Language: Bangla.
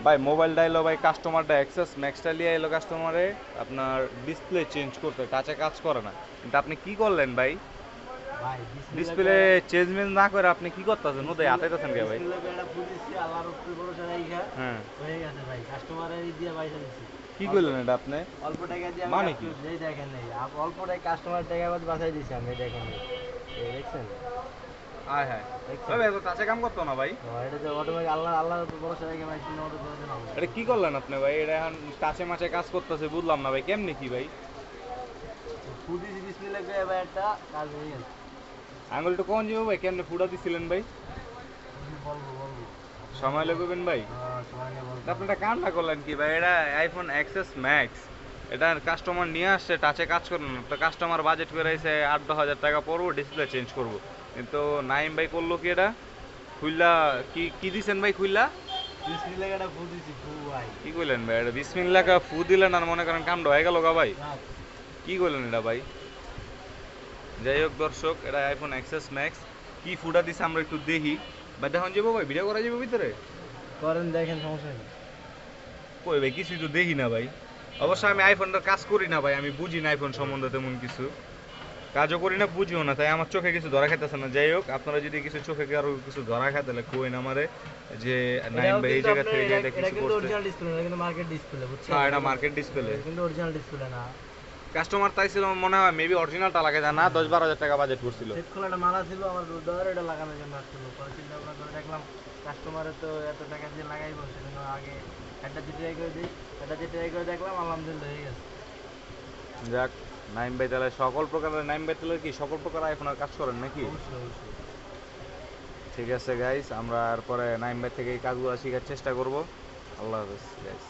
ভাই মোবাইলটা এলো ভাই, কাস্টমারটা অ্যাক্সেস ম্যাক্সটা লিয়ে এলো কাস্টমারে আপনার ডিসপ্লে চেঞ্জ করতে, টাচে কাজ করে না। কিন্তু আপনি কি করলেন ভাই? ভাই বিসমিল্লাহ ডিসপ্লে কইরা চেঞ্জমেন্ট না করে আপনি কি করতেছেন? ওদের বিসমিল্লাহ হাতাইতেছেন কে ভাই? বিসমিল্লাহ কইরা ফুদিছি আল্লাহর উপরে ভরসা রাইখা হ্যাঁ, হয়ে গেছে ভাই। কাস্টমারের দিয়া পয়সা দিছি। কি অল্প করলেন এটা আপনি? অল্প টাকা দিয়ে আমি মানে কাজ কি? করছি, এই দেখেন এই অল্প টাকা কাস্টমারের টাকা বাদ বাঁচাই দিছি আমি, এই দেখেন এই দেখছেন আয় হায়, দেখছেন। ভাই এত টাচে কাম করতো না ভাই। এটা যে অটোমেটিক আল্লাহর উপর ভরসা রেখে ভাই শূন্য অটো করে দিলাম ভাই। এটা কি করলেন আপনি ভাই? এটা এখন টাচে মাচে কাজ করতেছে বুঝলাম না ভাই, কেমনে কি ভাই? ফুদিছি বিসমিল্লাহ কইরা ভাই, একটা কাজ হয়ে গেছে। আঙুল একটু কম যাবো ভাই, কেমনে ফুটা দিছিলেন ভাই? বলবো সময় লাগবেন ভাই। হ্যাঁ, সময় নিয়ে বলতে আপনি হবে। এটা কামটা করলেন কি ভাই? এটা আইফোন এক্সএস ম্যাক্স, এটা কাস্টমার নিয়ে আসছে, টাচে কাজ করবে না তো। কাস্টমার বাজেট করে এসে 8-10 হাজার টাকা পড়বো, ডিসপ্লে চেঞ্জ করবো। কিন্তু নাইম ভাই করলো কি এটা? খুললা কি কি দিছেন ভাই খুললা? বিসমিল্লাহ একটা ফুদিছি ফু ভাই। কি কইলেন ভাই? এটা বিসমিল্লাহ কা ফু দিলেন আর মনে করেন কামটা হয়ে গেল গা ভাই। রাখ। কি কইলেন এটা ভাই? যাই হোক দর্শক, এটা আইফোন এক্সএস ম্যাক্স, কি ফুটা দিছে আমরা একটু দেখি। ভাই দেখান যাবো ভাই, ভিডিও করা যাবে ভিতরে? করেন দেখেন, সমস্যা নেই। কই ভাই কিছুই তো দেখি না ভাই। অবশ্য আমি আইফোনটার কাজ করি না ভাই, আমি বুঝি না আইফোন সম্বন্ধে তেমন কিছু, কাজও করি না বুঝিও না, তাই আমার চোখে কিছু ধরা খাইতেছে না। যাই হোক, আপনারা যদি কিছু চোখে কারো কিছু ধরা খায় তাহলে কইন আমারে, যে নাইম এটাও ভাই এই কিন্তু জায়গা আপনার থেকে এটা এটা এটা কিছু কিন্তু করছে। অরিজিনাল ডিসপ্লে না, এটা কিন্তু মার্কেট ডিসপ্লে, বুঝছেন? হ্যাঁ, এটা মার্কেট ডিসপ্লে। এটা কিন্তু অরিজিনাল ডিসপ্লে না। কাস্টমার তাই ছিল মনে হয়, মেবি অরিজিনালটা লাগে যায় না, 10-12 হাজার টাকা বাজেট করছিল। সেট খোলা একটা মালা ছিল আমার রুদার, এটা লাগানোর জন্য আসছিল। পরে চিন্তা ভাবনা করে দেখলাম কাস্টমারে তো এত টাকা দিয়ে লাগাইবো, সেজন্য আগে একটা দিয়ে ট্রাই করে দিই। একটা দিয়ে ট্রাই করে দেখলাম, আলহামদুলিল্লাহ হয়ে গেছে। যাক, নাইম ভাই তাহলে সকল প্রকারের, নাইম ভাই তাহলে কি সকল প্রকার আইফোনের কাজ করেন নাকি? অবশ্যই অবশ্যই। ঠিক আছে গাইস, আমরা এরপরে নাইম ভাই থেকে এই কাজগুলো শেখার চেষ্টা করব। আল্লাহ হাফেজ গাইস।